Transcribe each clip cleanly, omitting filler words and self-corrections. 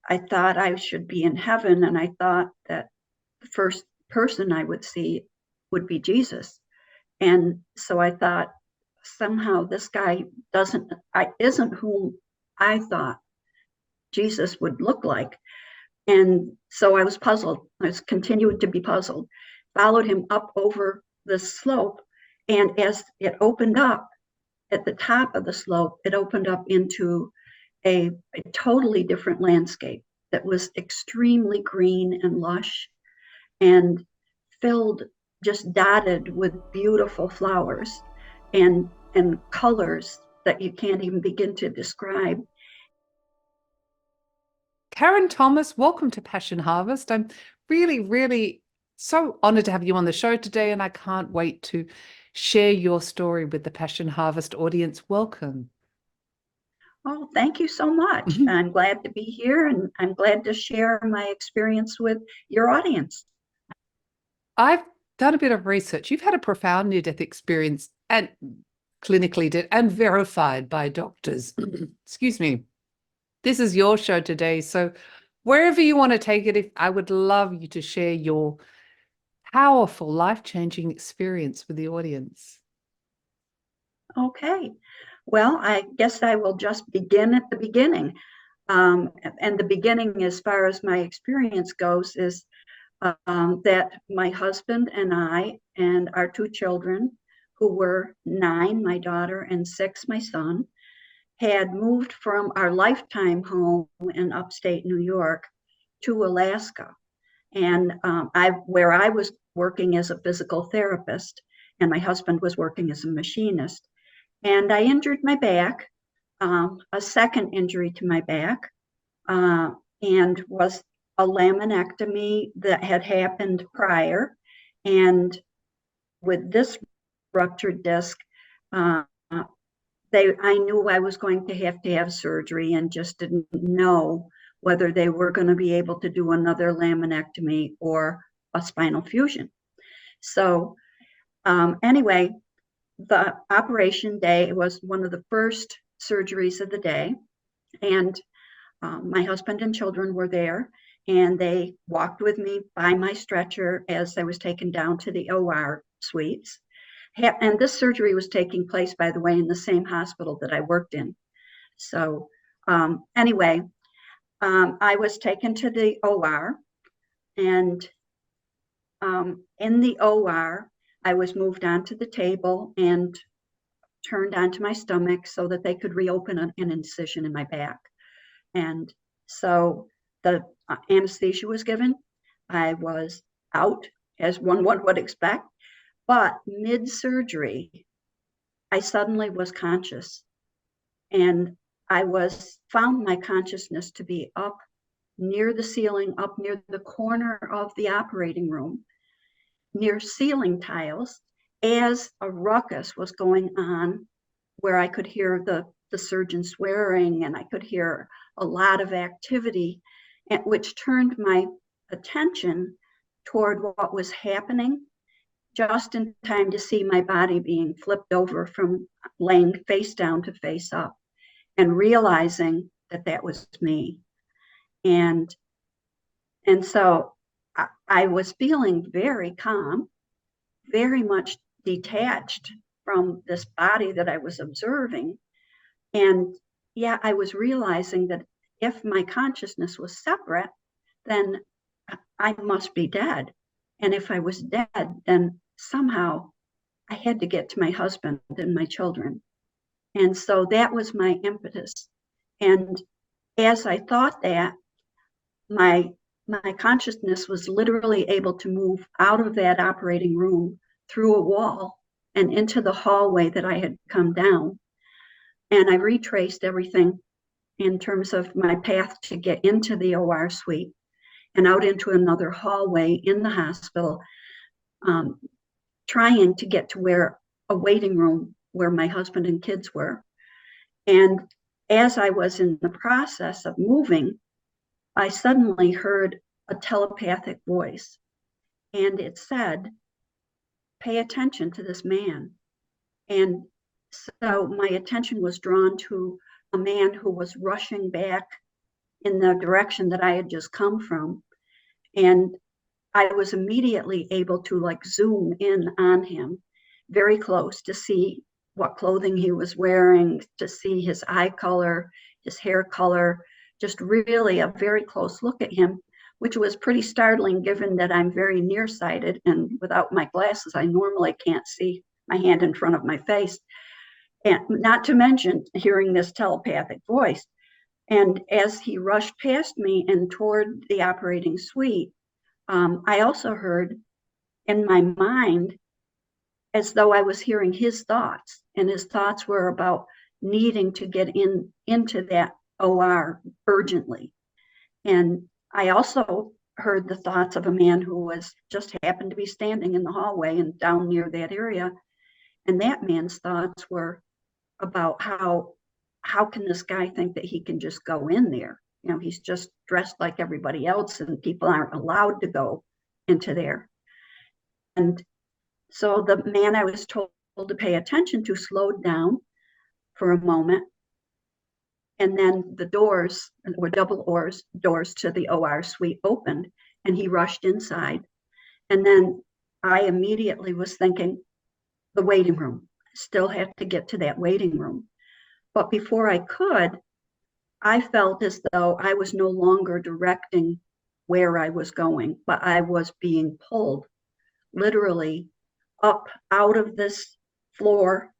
I thought I should be in heaven, and I thought that the first person I would see would be Jesus. And so I thought somehow this guy isn't whom I thought Jesus would look like. And so I was puzzled. I was continued to be puzzled. Followed him up over the slope, and as it opened up at the top of the slope, it opened up into a totally different landscape that was extremely green and lush and filled, just dotted with beautiful flowers and colors that you can't even begin to describe. Karen Thomas, welcome to Passion Harvest. I'm really, really so honored to have you on the show today, and I can't wait to share your story with the Passion Harvest audience. Welcome. Oh, thank you so much. I'm glad to be here, and I'm glad to share my experience with your audience. I've done a bit of research. You've had a profound near-death experience and clinically did and verified by doctors. Excuse me. This is your show today. So wherever you want to take it, I would love you to share your powerful, life-changing experience with the audience. Okay. Well, I guess I will just begin at the beginning. And the beginning, as far as my experience goes, is that my husband and I and our two children, who were 9, my daughter, and 6, my son, had moved from our lifetime home in upstate New York to Alaska. And where I was working as a physical therapist, and my husband was working as a machinist. And I injured my back, a second injury to my back, and was a laminectomy that had happened prior. And with this ruptured disc, I knew I was going to have surgery, and just didn't know whether they were going to be able to do another laminectomy or a spinal fusion. So anyway, the operation day was one of the first surgeries of the day, and my husband and children were there, and they walked with me by my stretcher as I was taken down to the OR suites. And this surgery was taking place, by the way, in the same hospital that I worked in. So anyway, I was taken to the OR, and in the OR, I was moved onto the table and turned onto my stomach so that they could reopen an incision in my back. And so the anesthesia was given. I was out, as one would expect, but mid-surgery, I suddenly was conscious, and I found my consciousness to be up near the ceiling, up near the corner of the operating room, near ceiling tiles, as a ruckus was going on where I could hear the surgeon swearing, and I could hear a lot of activity, which turned my attention toward what was happening, just in time to see my body being flipped over from laying face down to face up, and realizing that that was me. And so I was feeling very calm, very much detached from this body that I was observing. And yeah, I was realizing that if my consciousness was separate, then I must be dead. And if I was dead, then somehow I had to get to my husband and my children. And so that was my impetus. And as I thought that, my consciousness was literally able to move out of that operating room through a wall and into the hallway that I had come down. And I retraced everything in terms of my path to get into the OR suite and out into another hallway in the hospital, trying to get to where a waiting room where my husband and kids were. And as I was in the process of moving, I suddenly heard a telepathic voice, and it said, "Pay attention to this man." And so my attention was drawn to a man who was rushing back in the direction that I had just come from. And I was immediately able to like zoom in on him very close to see what clothing he was wearing, to see his eye color, his hair color, just really a very close look at him, which was pretty startling given that I'm very nearsighted, and without my glasses, I normally can't see my hand in front of my face. And not to mention hearing this telepathic voice. And as he rushed past me and toward the operating suite, I also heard in my mind as though I was hearing his thoughts, and his thoughts were about needing to get into that OR urgently. And I also heard the thoughts of a man who was just happened to be standing in the hallway and down near that area. And that man's thoughts were about how can this guy think that he can just go in there? You know, he's just dressed like everybody else, and people aren't allowed to go into there. And so the man I was told to pay attention to slowed down for a moment. And then the doors were double doors to the OR suite opened, and he rushed inside. And then I immediately was thinking, the waiting room. Still had to get to that waiting room. But before I could, I felt as though I was no longer directing where I was going, but I was being pulled literally up out of this floor,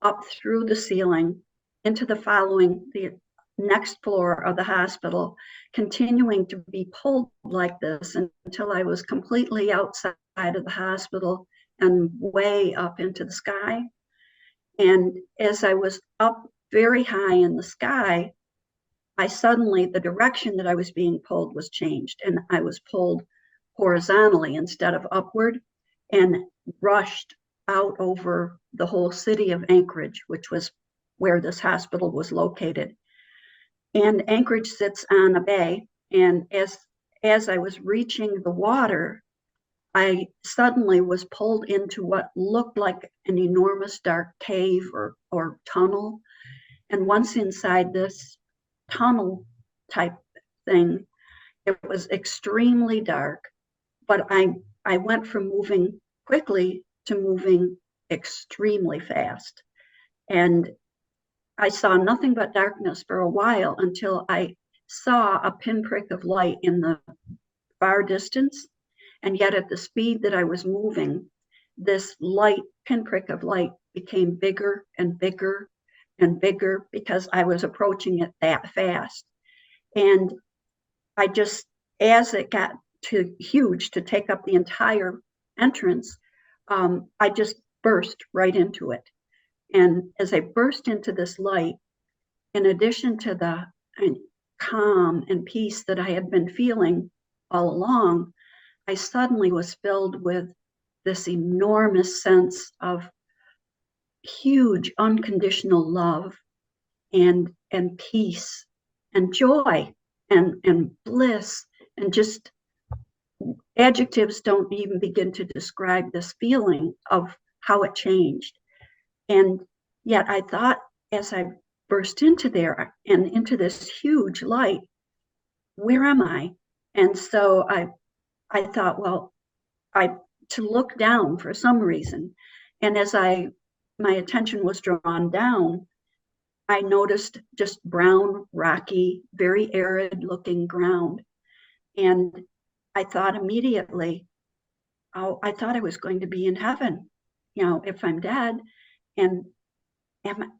up through the ceiling, into the next floor of the hospital, continuing to be pulled like this until I was completely outside of the hospital and way up into the sky. And as I was up very high in the sky, the direction that I was being pulled was changed, and I was pulled horizontally instead of upward, and rushed out over the whole city of Anchorage, which was where this hospital was located. And Anchorage sits on a bay, and as I was reaching the water, I suddenly was pulled into what looked like an enormous dark cave or tunnel. And once inside this tunnel type thing, it was extremely dark, but I went from moving quickly to moving extremely fast. And I saw nothing but darkness for a while until I saw a pinprick of light in the far distance. And yet at the speed that I was moving, this light pinprick of light became bigger and bigger and bigger because I was approaching it that fast. And I just, as it got too huge to take up the entire entrance, I just burst right into it. And as I burst into this light, in addition to the calm and peace that I had been feeling all along, I suddenly was filled with this enormous sense of huge unconditional love and peace and joy and bliss, and just adjectives don't even begin to describe this feeling of how it changed. And yet I thought, as I burst into there and into this huge light, where am I? And so I thought, well, to look down for some reason. And as my attention was drawn down, I noticed just brown, rocky, very arid looking ground. And I thought immediately, oh, I thought I was going to be in heaven, if I'm dead. And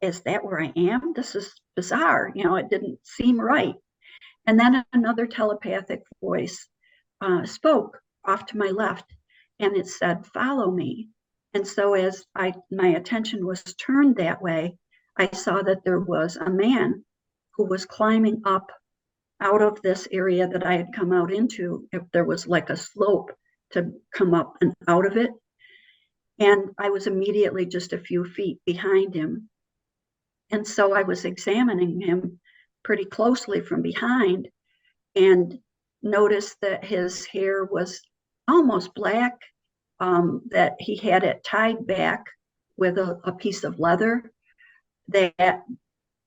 is that where I am? This is bizarre. It didn't seem right. And then another telepathic voice spoke off to my left, and it said, follow me. And so as my attention was turned that way, I saw that there was a man who was climbing up out of this area that I had come out into. If there was like a slope to come up and out of it. And I was immediately just a few feet behind him. And so I was examining him pretty closely from behind, and noticed that his hair was almost black, that he had it tied back with a piece of leather, that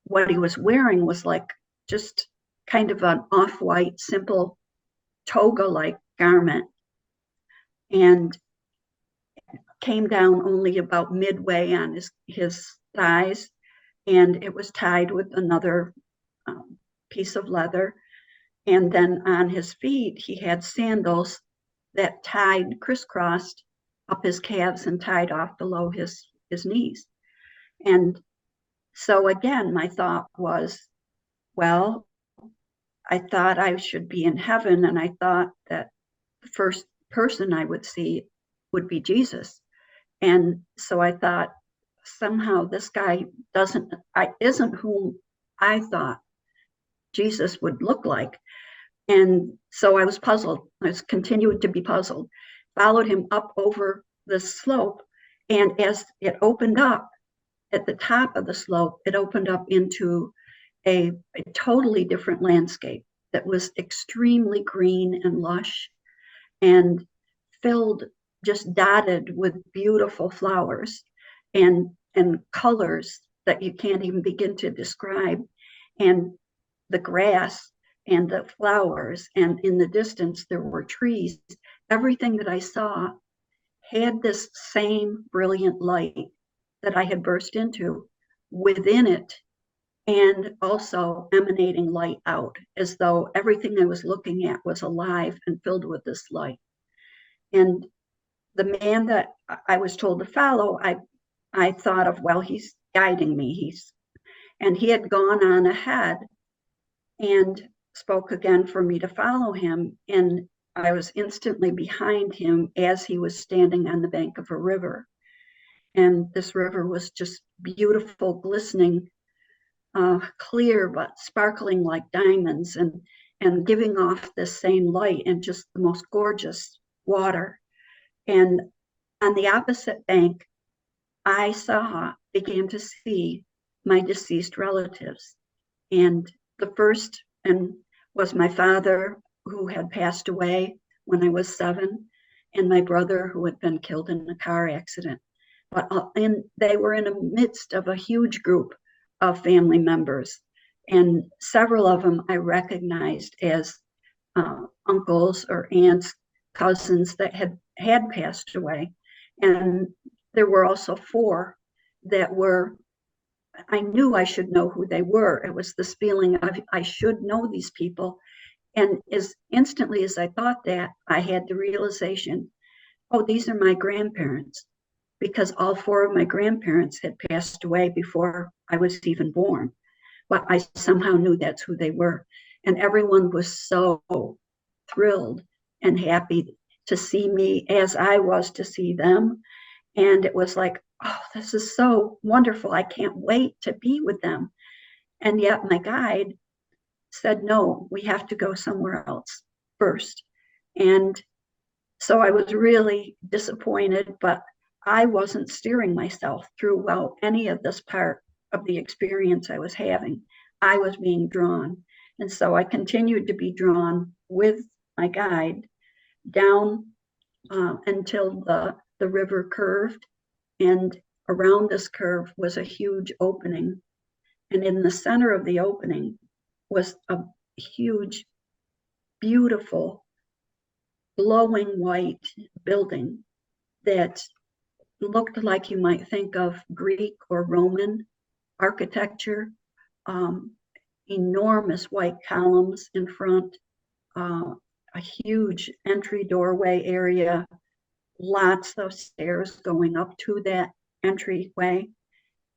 what he was wearing was like just kind of an off-white, simple toga-like garment, and came down only about midway on his thighs, and it was tied with another piece of leather. And then on his feet, he had sandals that tied crisscrossed up his calves and tied off below his knees. And so again, my thought was, well, I thought I should be in heaven, and I thought that the first person I would see would be Jesus. And so I thought, somehow this guy isn't whom I thought Jesus would look like. And so I was puzzled. I was continuing to be puzzled. Followed him up over the slope, and as it opened up at the top of the slope, it opened up into a totally different landscape that was extremely green and lush and filled, just dotted with beautiful flowers and colors that you can't even begin to describe, and the grass and the flowers, and in the distance there were trees. Everything that I saw had this same brilliant light that I had burst into within it, and also emanating light out, as though everything I was looking at was alive and filled with this light. And the man that I was told to follow, I thought of, well, he's guiding me. And he had gone on ahead and spoke again for me to follow him. And I was instantly behind him as he was standing on the bank of a river. And this river was just beautiful, glistening, clear, but sparkling like diamonds, and giving off this same light, and just the most gorgeous water. And on the opposite bank, I began to see my deceased relatives. And the first was my father, who had passed away when I was 7, and my brother, who had been killed in a car accident. But they were in the midst of a huge group of family members, and several of them I recognized as uncles or aunts, cousins that had passed away. And there were also 4 that I knew I should know who they were. It was this feeling of, I should know these people. And as instantly as I thought that, I had the realization, oh, these are my grandparents, because all 4 of my grandparents had passed away before I was even born. But I somehow knew that's who they were. And everyone was so thrilled and happy to see me as I was to see them. And it was like, oh, this is so wonderful. I can't wait to be with them. And yet my guide said, no, we have to go somewhere else first. And so I was really disappointed, but I wasn't steering myself through any of this part of the experience I was having. I was being drawn. And so I continued to be drawn with my guide down until the river curved. And around this curve was a huge opening. And in the center of the opening was a huge, beautiful, glowing white building that looked like you might think of Greek or Roman architecture. Enormous white columns in front, a huge entry doorway area, lots of stairs going up to that entryway.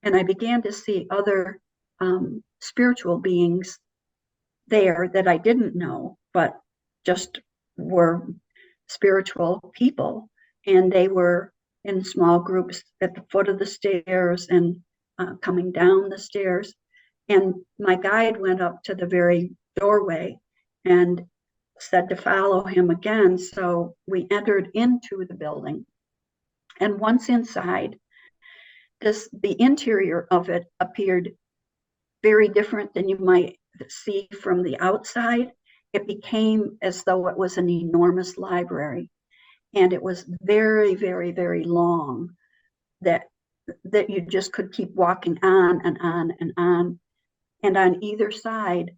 And I began to see other spiritual beings there that I didn't know, but just were spiritual people. And they were in small groups at the foot of the stairs and coming down the stairs. And my guide went up to the very doorway and said to follow him again. So we entered into the building. And once inside, the interior of it appeared very different than you might see from the outside. It became as though it was an enormous library. And it was very, very, very long, that you just could keep walking on and on and on. And on either side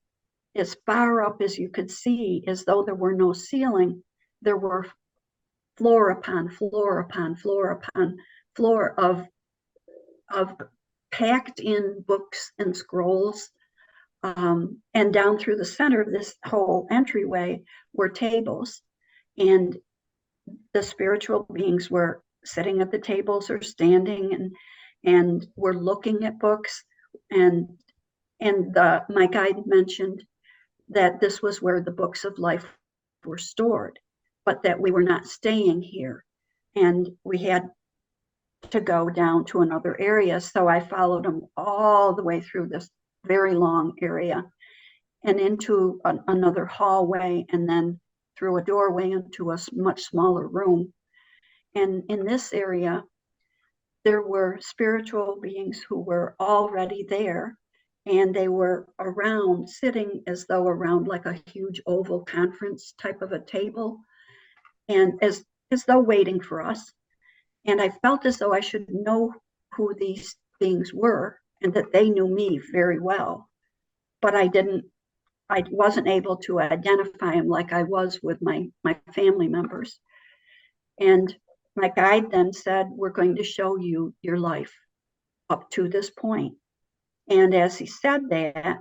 as far up as you could see, as though there were no ceiling, there were floor upon floor upon floor upon floor of packed in books and scrolls. And down through the center of this whole entryway were tables, and the spiritual beings were sitting at the tables or standing and were looking at books. And my guide mentioned that this was where the books of life were stored, but that we were not staying here, and we had to go down to another area. So I followed them all the way through this very long area and into another hallway, and then through a doorway into a much smaller room. And in this area, there were spiritual beings who were already there, and they were around, sitting as though around like a huge oval conference type of a table, and as though waiting for us. And I felt as though I should know who these beings were and that they knew me very well. But I wasn't able to identify them like I was with my family members. And my guide then said, we're going to show you your life up to this point. And as he said that,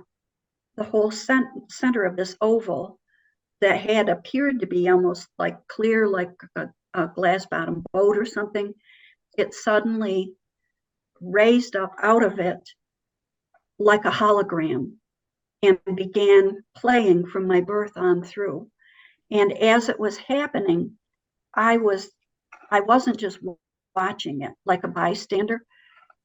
the whole center of this oval that had appeared to be almost like clear, like a glass bottom boat or something, it suddenly raised up out of it like a hologram and began playing from my birth on through. And as it was happening, I wasn't just watching it like a bystander.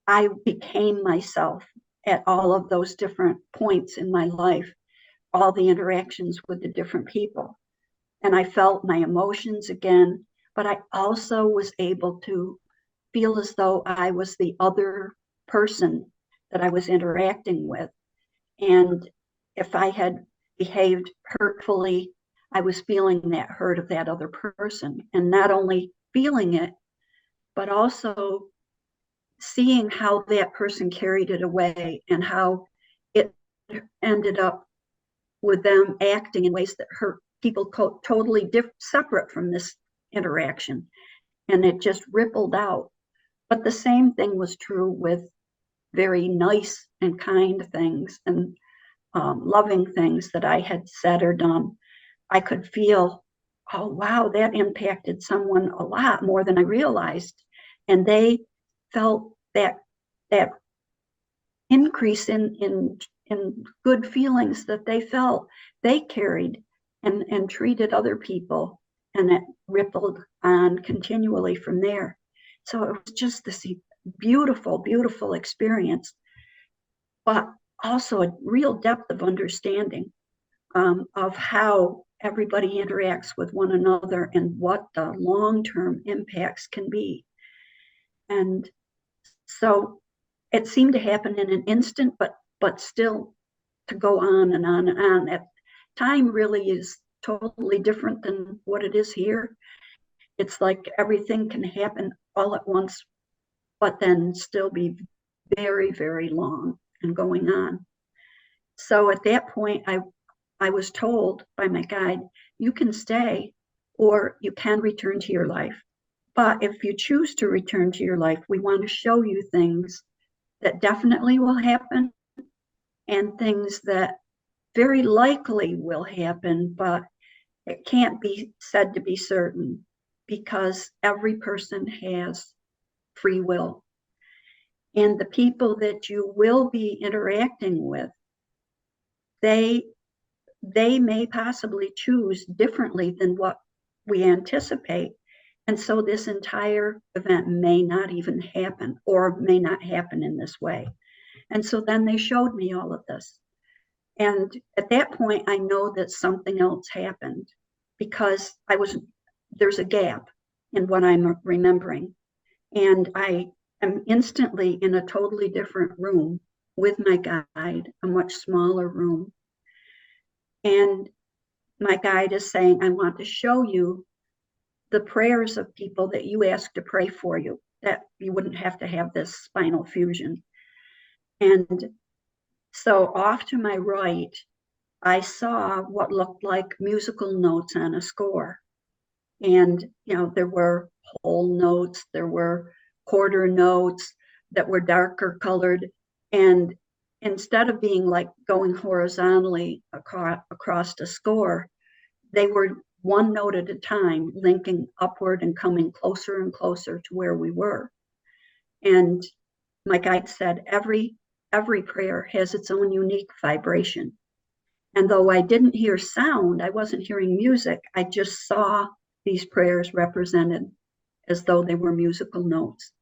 I became myself at all of those different points in my life, all the interactions with the different people. And I felt my emotions again, but I also was able to feel as though I was the other person that I was interacting with. And if I had behaved hurtfully, I was feeling that hurt of that other person, and not only feeling it, but also seeing how that person carried it away and how it ended up with them acting in ways that hurt people totally separate from this interaction. And it just rippled out. But the same thing was true with very nice and kind things and loving things that I had said or done. I could feel, oh, wow, that impacted someone a lot more than I realized. And they felt that increase in good feelings that they felt, they carried and treated other people, and it rippled on continually from there. So it was just this beautiful, beautiful experience, but also a real depth of understanding of how everybody interacts with one another and what the long-term impacts can be. And so it seemed to happen in an instant, but still to go on and on and on. Time really is totally different than what it is here. It's like everything can happen all at once, but then still be very, very long and going on. So at that point, I was told by my guide, you can stay or you can return to your life. But if you choose to return to your life, we want to show you things that definitely will happen and things that very likely will happen, but it can't be said to be certain because every person has free will. And the people that you will be interacting with, they may possibly choose differently than what we anticipate. And so this entire event may not even happen or may not happen in this way. And so then they showed me all of this. And at that point, I know that something else happened because there's a gap in what I'm remembering. And I am instantly in a totally different room with my guide, a much smaller room. And my guide is saying, I want to show you the prayers of people that you asked to pray for you, that you wouldn't have to have this spinal fusion. And so off to my right I saw what looked like musical notes on a score. And, there were whole notes, there were quarter notes that were darker colored. And instead of being like going horizontally across the score, they were one note at a time, linking upward and coming closer and closer to where we were. And my guide said, every prayer has its own unique vibration. And though I didn't hear sound, I wasn't hearing music, I just saw these prayers represented as though they were musical notes.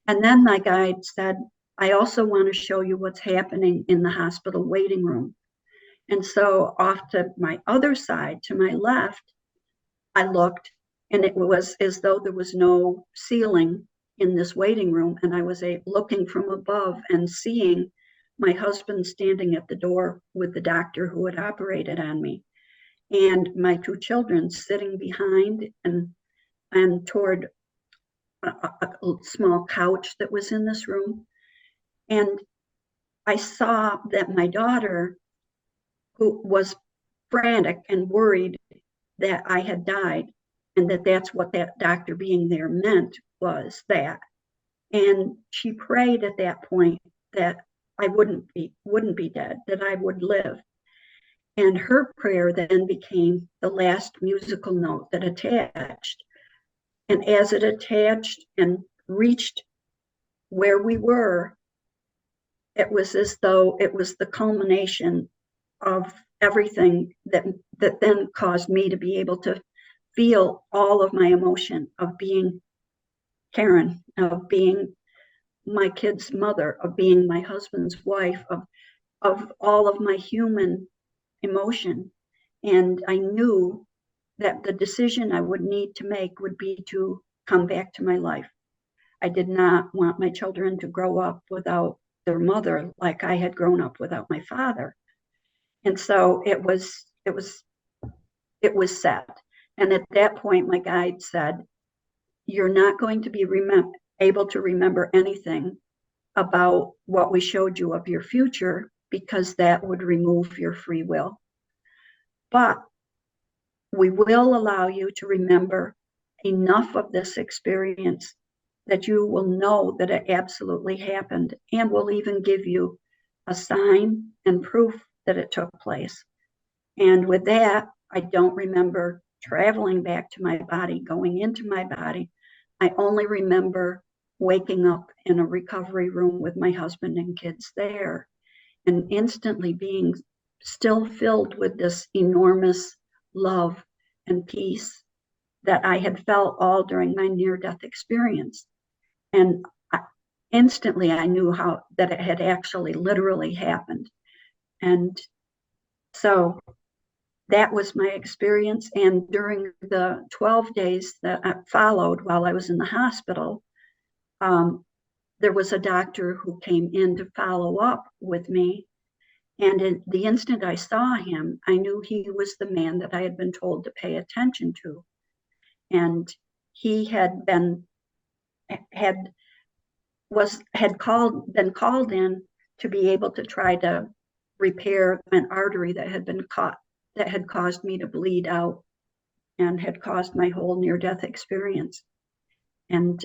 And then my guide said, I also want to show you what's happening in the hospital waiting room. And so off to my other side, to my left, I looked, and it was as though there was no ceiling in this waiting room. And I was looking from above and seeing my husband standing at the door with the doctor who had operated on me, and my two children sitting behind and toward a small couch that was in this room. And I saw that my daughter, who was frantic and worried that I had died, and that's what that doctor being there meant, was that. And she prayed at that point that I wouldn't be dead, that I would live. And her prayer then became the last musical note that attached. And as it attached and reached where we were, it was as though it was the culmination of everything that then caused me to be able to feel all of my emotion of being Karen, of being my kid's mother, of being my husband's wife, of all of my human emotion. And I knew that the decision I would need to make would be to come back to my life. I did not want my children to grow up without their mother like I had grown up without my father. And so it was set. And at that point, my guide said, you're not going to be able to remember anything about what we showed you of your future, because that would remove your free will. But we will allow you to remember enough of this experience that you will know that it absolutely happened, and will even give you a sign and proof that it took place. And with that, I don't remember traveling back to my body, going into my body. I only remember waking up in a recovery room with my husband and kids there, and instantly being still filled with this enormous love and peace that I had felt all during my near-death experience. And instantly I knew that it had actually literally happened. And so that was my experience. And during the 12 days that followed while I was in the hospital, there was a doctor who came in to follow up with me. And in the instant I saw him, I knew he was the man that I had been told to pay attention to. And he had been called in to be able to try to repair an artery that had caused me to bleed out and had caused my whole near-death experience. And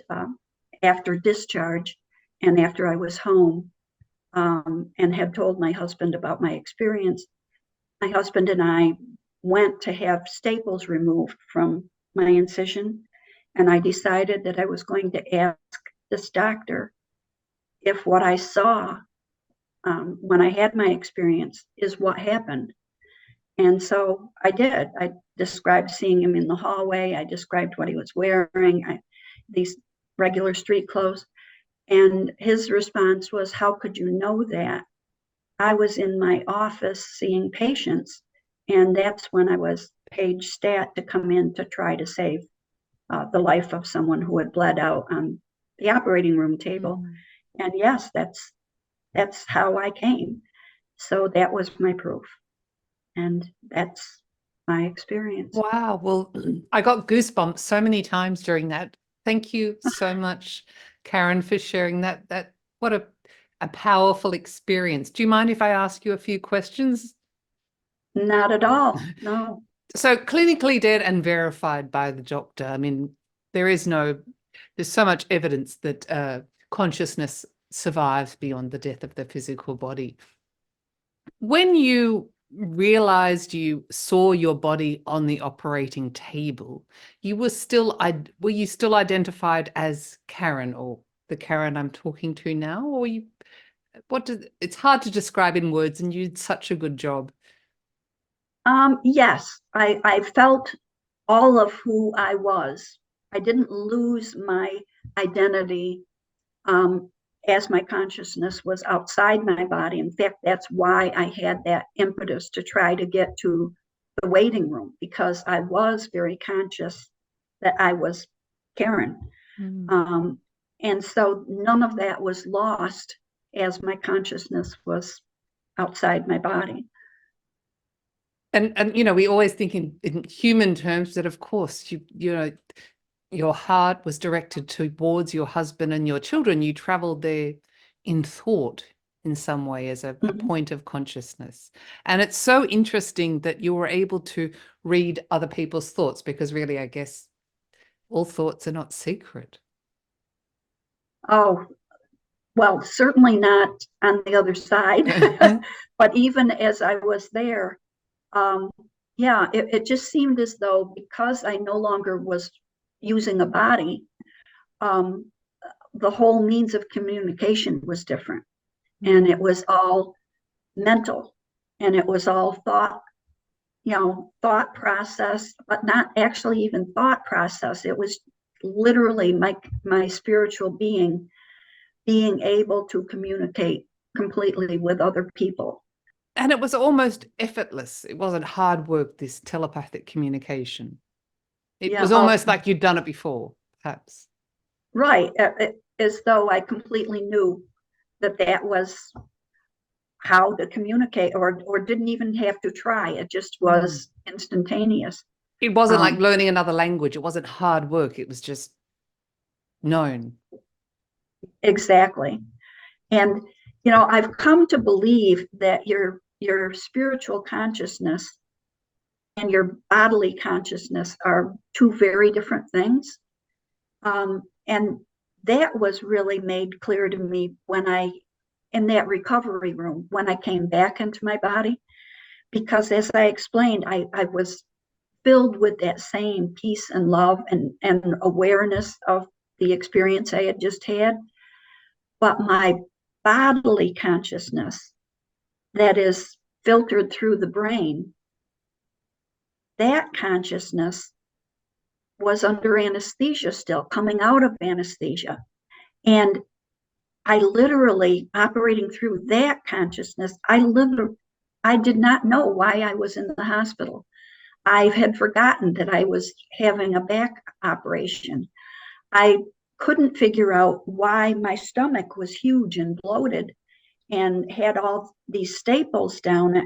after discharge, and after I was home, and had told my husband about my experience, my husband and I went to have staples removed from my incision. And I decided that I was going to ask this doctor if what I saw when I had my experience is what happened. And so I did. I described seeing him in the hallway. I described what he was wearing, these regular street clothes. And his response was, how could you know that? I was in my office seeing patients, and that's when I was paid stat to come in to try to save the life of someone who had bled out on the operating room table. Mm-hmm. And yes, that's how I came. So that was my proof. And that's my experience. Wow. Well, I got goosebumps so many times during that. Thank you so much, Karen, for sharing that. What a powerful experience. Do you mind if I ask you a few questions? Not at all. No. So clinically dead and verified by the doctor. I mean, there's so much evidence that consciousness survives beyond the death of the physical body. When you realized you saw your body on the operating table, were you still identified as Karen, or the Karen I'm talking to now? Or it's hard to describe in words, and you did such a good job. Yes, I felt all of who I was. I didn't lose my identity um, as my consciousness was outside my body. In fact, that's why I had that impetus to try to get to the waiting room, because I was very conscious that I was Karen. Mm. And so none of that was lost as my consciousness was outside my body. And we always think in human terms that, of course, your heart was directed towards your husband and your children. You traveled there in thought in some way as a point of consciousness. And it's so interesting that you were able to read other people's thoughts, because really, I guess, all thoughts are not secret. Oh, well, certainly not on the other side. But even as I was there, yeah, it just seemed as though, because I no longer was using a body, the whole means of communication was different. And it was all mental, and it was all thought, thought process, but not actually even thought process. It was literally my spiritual being able to communicate completely with other people. And it was almost effortless. It wasn't hard work, this telepathic communication. It was almost like you'd done it before, perhaps. Right. As though I completely knew that was how to communicate, or didn't even have to try. It just was instantaneous. It wasn't like learning another language. It wasn't hard work. It was just known. Exactly. And, I've come to believe that your spiritual consciousness and your bodily consciousness are two very different things. And that was really made clear to me in that recovery room, when I came back into my body, because as I explained, I was filled with that same peace and love and awareness of the experience I had just had. But my bodily consciousness, that is filtered through the brain, that consciousness was under anesthesia still, coming out of anesthesia. And I literally, operating through that consciousness, I did not know why I was in the hospital. I had forgotten that I was having a back operation. I couldn't figure out why my stomach was huge and bloated and had all these staples down it.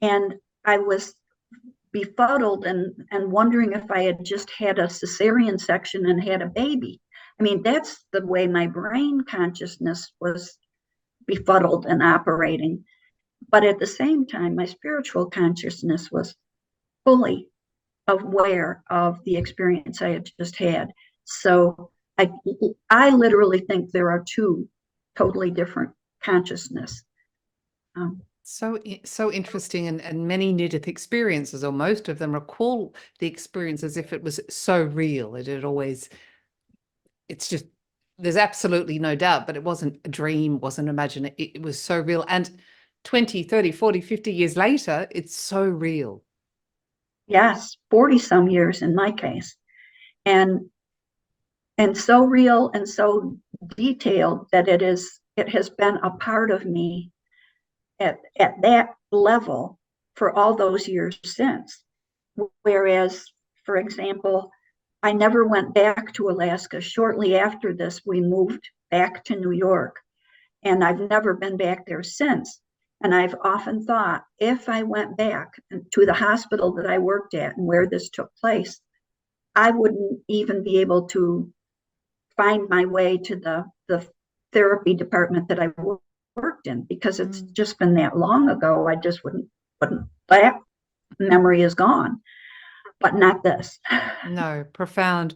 And I was befuddled and wondering if I had just had a cesarean section and had a baby. I mean, that's the way my brain consciousness was befuddled and operating. But at the same time, my spiritual consciousness was fully aware of the experience I had just had. So I literally think there are two totally different consciousness. So interesting, and many near-death experiences, or most of them, recall the experience as if it was so real. It's just, there's absolutely no doubt, but it wasn't a dream, wasn't imagined. It was so real. And 20, 30, 40, 50 years later, it's so real. Yes, 40 some years in my case. And so real and so detailed that it has been a part of me at that level for all those years since. Whereas, for example, I never went back to Alaska. Shortly after this, we moved back to New York, and I've never been back there since. And I've often thought, if I went back to the hospital that I worked at and where this took place, I wouldn't even be able to find my way to the therapy department that I worked in, because it's just been that long ago. I just wouldn't memory is gone, but not this. No, profound.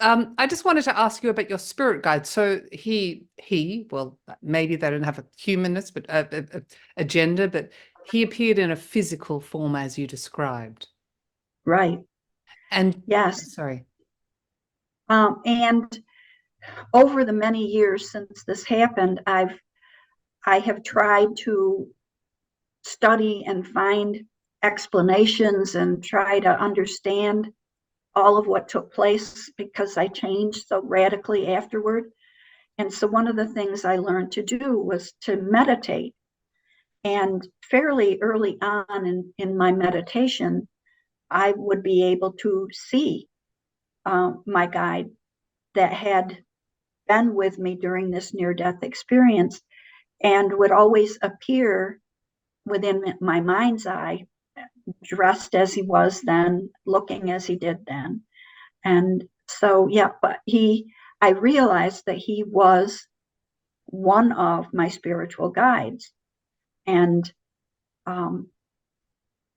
I just wanted to ask you about your spirit guide. So well, maybe they don't have a humanness, but a gender, but he appeared in a physical form as you described. Right. And Yes. sorry. And over the many years since this happened, I have tried to study and find explanations and try to understand all of what took place because I changed so radically afterward. And so one of the things I learned to do was to meditate. And fairly early on in my meditation, I would be able to see my guide that had been with me during this near-death experience and would always appear within my mind's eye, dressed as he was then, looking as he did then. And so, yeah, but I realized that he was one of my spiritual guides. And um,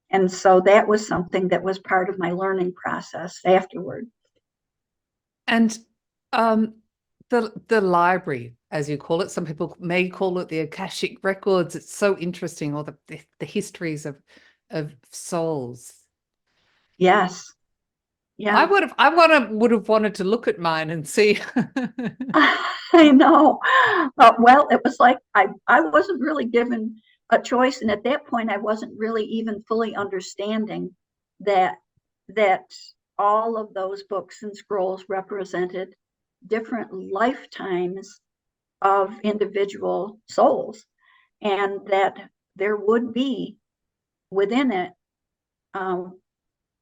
and so that was something that was part of my learning process afterward. And the library, as you call it, some people may call it the Akashic records. It's so interesting, or the histories of souls. Yes. Yeah. Would have wanted to look at mine and see. I know. Well, it was like I wasn't really given a choice. And at that point, I wasn't really even fully understanding that that all of those books and scrolls represented different lifetimes of individual souls, and that there would be within it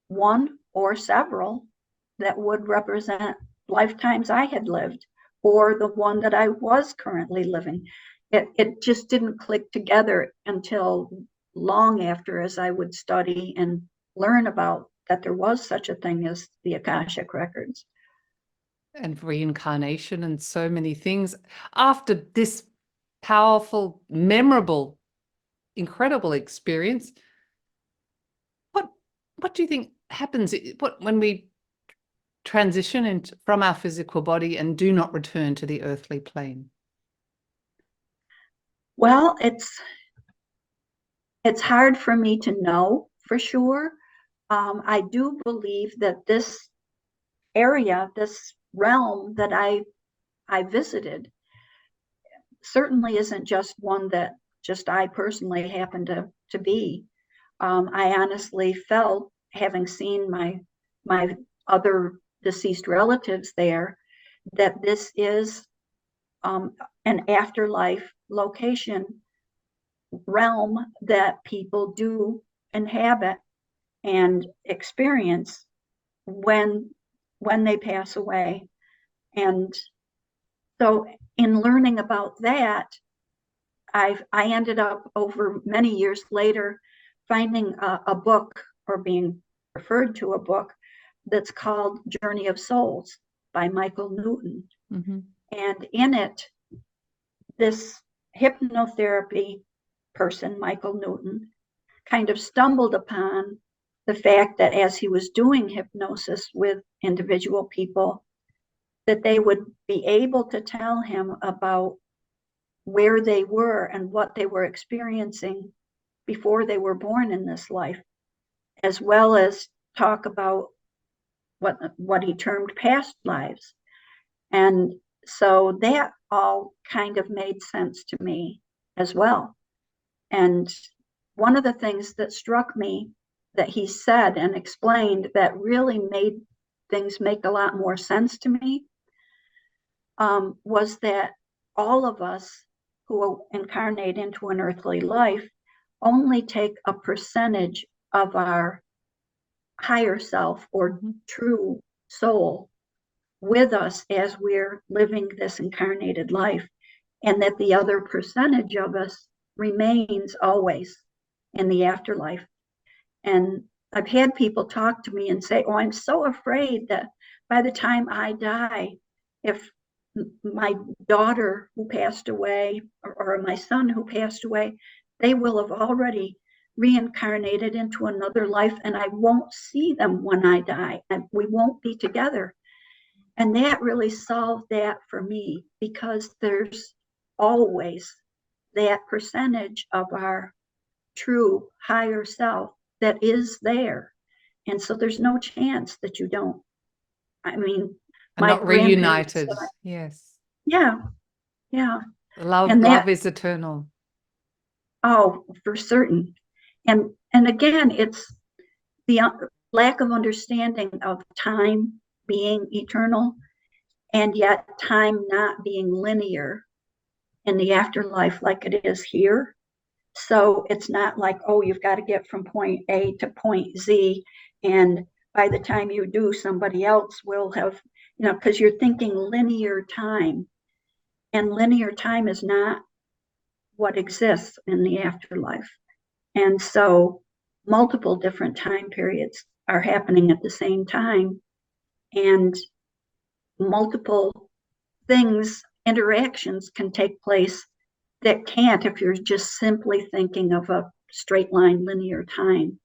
one or several that would represent lifetimes I had lived or the one that I was currently living. It just didn't click together until long after, as I would study and learn about that there was such a thing as the Akashic records. And reincarnation and so many things. After this powerful, memorable, incredible experience, what do you think happens when we transition from our physical body and do not return to the earthly plane? Well, it's hard for me to know for sure. I do believe that this area, this realm that I visited, certainly isn't just one that just I personally happen to be. I honestly felt, having seen my other deceased relatives there, that this is an afterlife location realm that people do inhabit and experience when they pass away. And so in learning about that, I ended up over many years later finding a book, or being referred to a book, that's called Journey of Souls by Michael Newton. Mm-hmm. And in it, this hypnotherapy person, Michael Newton, kind of stumbled upon the fact that as he was doing hypnosis with individual people, that they would be able to tell him about where they were and what they were experiencing before they were born in this life, as well as talk about what he termed past lives. And so that all kind of made sense to me as well. And one of the things that struck me that he said and explained that really made things make a lot more sense to me was that all of us who incarnate into an earthly life only take a percentage of our higher self or true soul with us as we're living this incarnated life, and that the other percentage of us remains always in the afterlife. And I've had people talk to me and say, oh, I'm so afraid that by the time I die, if my daughter who passed away or my son who passed away, they will have already reincarnated into another life, and I won't see them when I die, and we won't be together. And that really solved that for me, because there's always that percentage of our true higher self that is there. And so there's no chance that you don't. I mean, And my not grandparents, reunited. Yes. yeah, yeah. Love, And love that, is eternal. oh, for certain. And again, it's the lack of understanding of time being eternal, and yet time not being linear in the afterlife like it is here. So it's not like, oh, you've got to get from point A to point Z, and by the time you do, somebody else will have, because you're thinking linear time, and linear time is not what exists in the afterlife. And so multiple different time periods are happening at the same time, and multiple things, interactions can take place that can't if you're just simply thinking of a straight line linear time.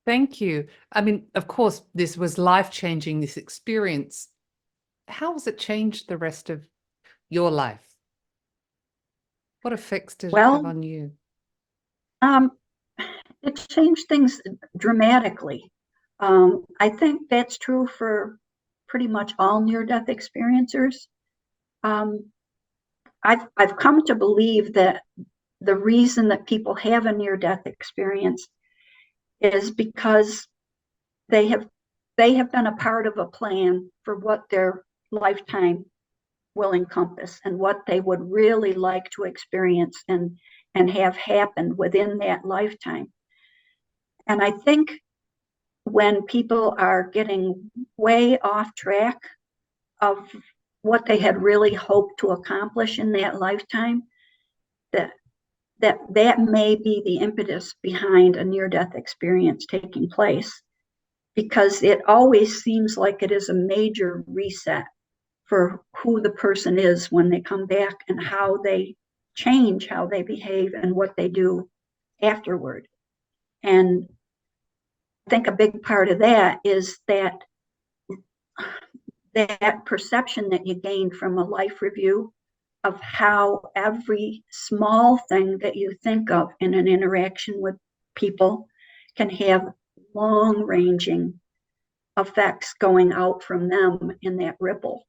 Thank you. I mean, of course, this was life-changing, this experience. How has it changed the rest of your life? What effects did it have Well, on you? um, it changed things dramatically. I think that's true for pretty much all near-death experiencers. Um, I've come to believe that the reason that people have a near-death experience is because they have been a part of a plan for what their lifetime will encompass and what they would really like to experience and have happened within that lifetime. And I think when people are getting way off track of what they had really hoped to accomplish in that lifetime, that that may be the impetus behind a near-death experience taking place, because it always seems like it is a major reset for who the person is when they come back, and how they change, how they behave, and what they do afterward. And I think a big part of that is that perception that you gain from a life review of how every small thing that you think of in an interaction with people can have long ranging effects going out from them in that ripple.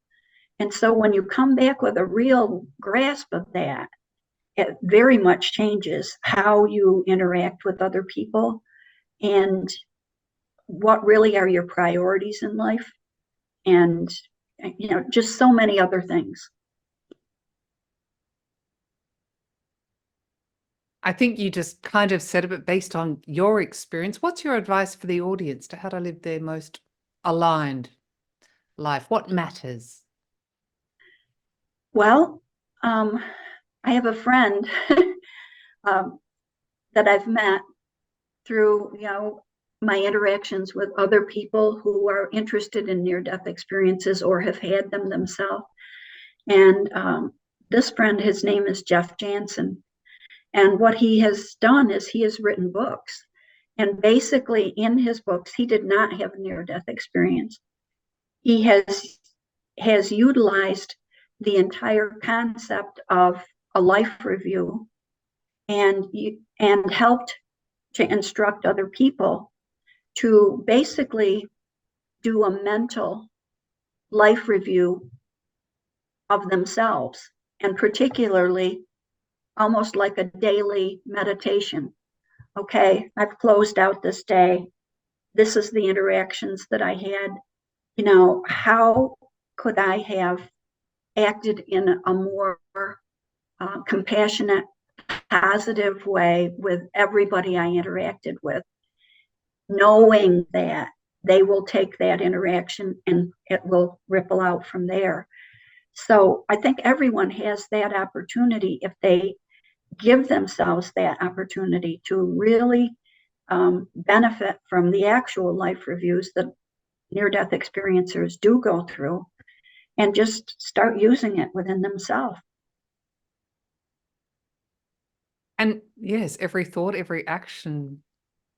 And so when you come back with a real grasp of that, it very much changes how you interact with other people, and what really are your priorities in life, and just so many other things. I think you just kind of said it, but based on your experience, what's your advice for the audience to how to live their most aligned life? What matters? Well, I have a friend um, that I've met through my interactions with other people who are interested in near-death experiences or have had them themselves. And this friend, his name is Jeff Jansen. And what he has done is he has written books. And basically, in his books, he did not have a near-death experience. He has utilized the entire concept of a life review, and helped to instruct other people to basically do a mental life review of themselves, and particularly almost like a daily meditation. Okay, I've closed out this day. This is the interactions that I had. How could I have acted in a more compassionate, positive way with everybody I interacted with, knowing that they will take that interaction and it will ripple out from there. So I think everyone has that opportunity if they give themselves that opportunity to really benefit from the actual life reviews that near-death experiencers do go through, and just start using it within themselves. And yes, every thought, every action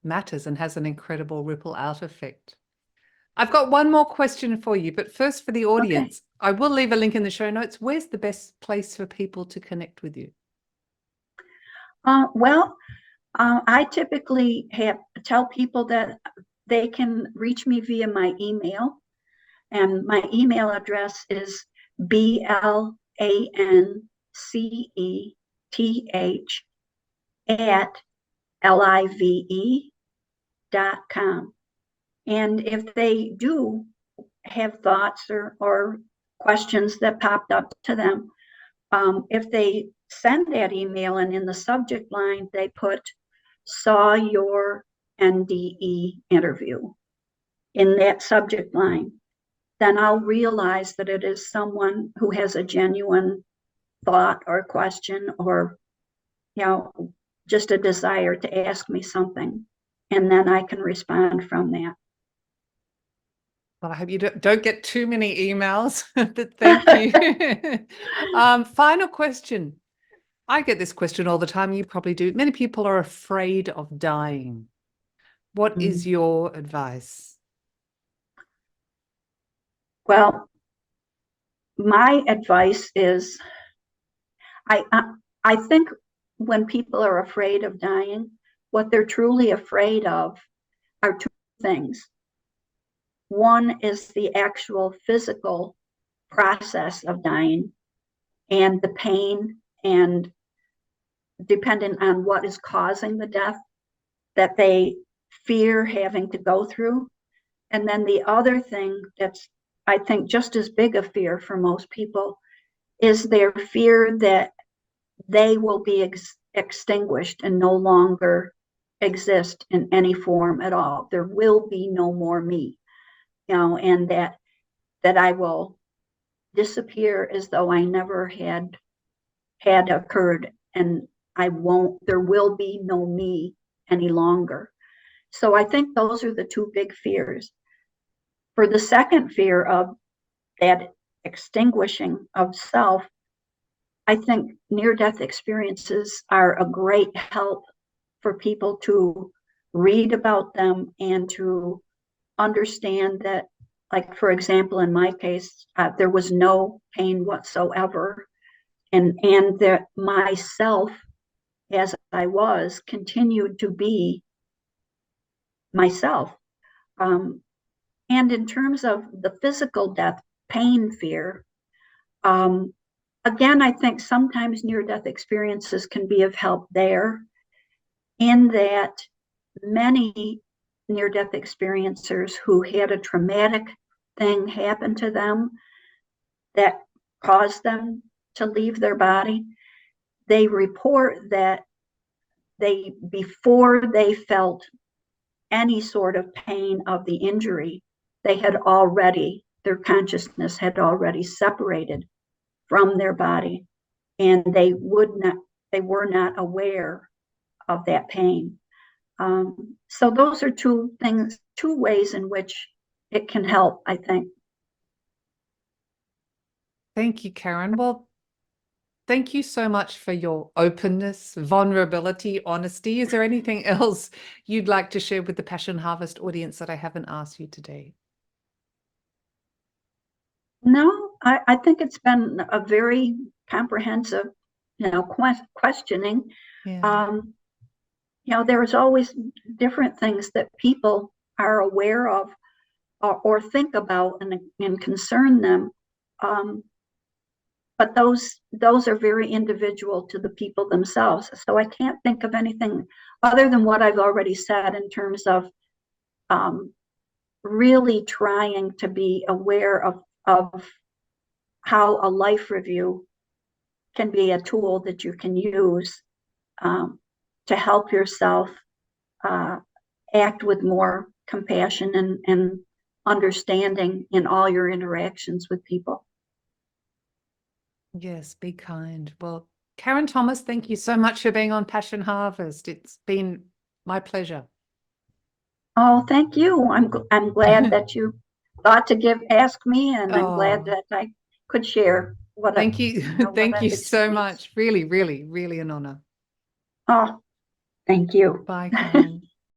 matters and has an incredible ripple out effect. I've got one more question for you, but first for the Okay. audience, I will leave a link in the show notes. Where's the best place for people to connect with you? Well, I typically tell people that they can reach me via my email, and my email address is blanceth@live.com. And if they do have thoughts or questions that popped up to them, if they send that email and in the subject line they put "saw your NDE interview" in that subject line, then I'll realize that it is someone who has a genuine thought or question, or just a desire to ask me something, and then I can respond from that. Well, I hope you don't get too many emails, but thank you. Final question. I get this question all the time. You probably do. Many people are afraid of dying. What is your advice? Well, my advice is, I think when people are afraid of dying, what they're truly afraid of are two things. One is the actual physical process of dying and the pain, and dependent on what is causing the death, that they fear having to go through. And then the other thing that's, I think, just as big a fear for most people is their fear that they will be extinguished and no longer exist in any form at all. There will be no more me, and that I will disappear as though I never had occurred, and there will be no me any longer. So I think those are the two big fears. For the second fear of that extinguishing of self, I think near-death experiences are a great help for people to read about them and to understand that, like, for example, in my case, there was no pain whatsoever, and that myself, as I was, continued to be myself. And in terms of the physical death pain fear, again, I think sometimes near-death experiences can be of help there, in that many near-death experiencers who had a traumatic thing happen to them that caused them to leave their body, they report that before they felt any sort of pain of the injury, their consciousness had already separated from their body, and they were not aware of that pain. So those are two ways in which it can help, I think. Thank you, Karen. Well, thank you so much for your openness, vulnerability, honesty. Is there anything else you'd like to share with the Passion Harvest audience that I haven't asked you today? No, I think it's been a very comprehensive, questioning. Yeah. There's always different things that people are aware of or think about and concern them. But those are very individual to the people themselves. So I can't think of anything other than what I've already said in terms of really trying to be aware of how a life review can be a tool that you can use to help yourself act with more compassion and understanding in all your interactions with people. Yes, be kind. Well, Karen Thomas, thank you so much for being on Passion Harvest. It's been my pleasure. Oh, thank you. I'm glad that you thought to ask me, and I'm glad that I could share what Thank you. Thank I've you so experienced. much. Really, really, really an honor. Oh, thank you. Bye, Carol.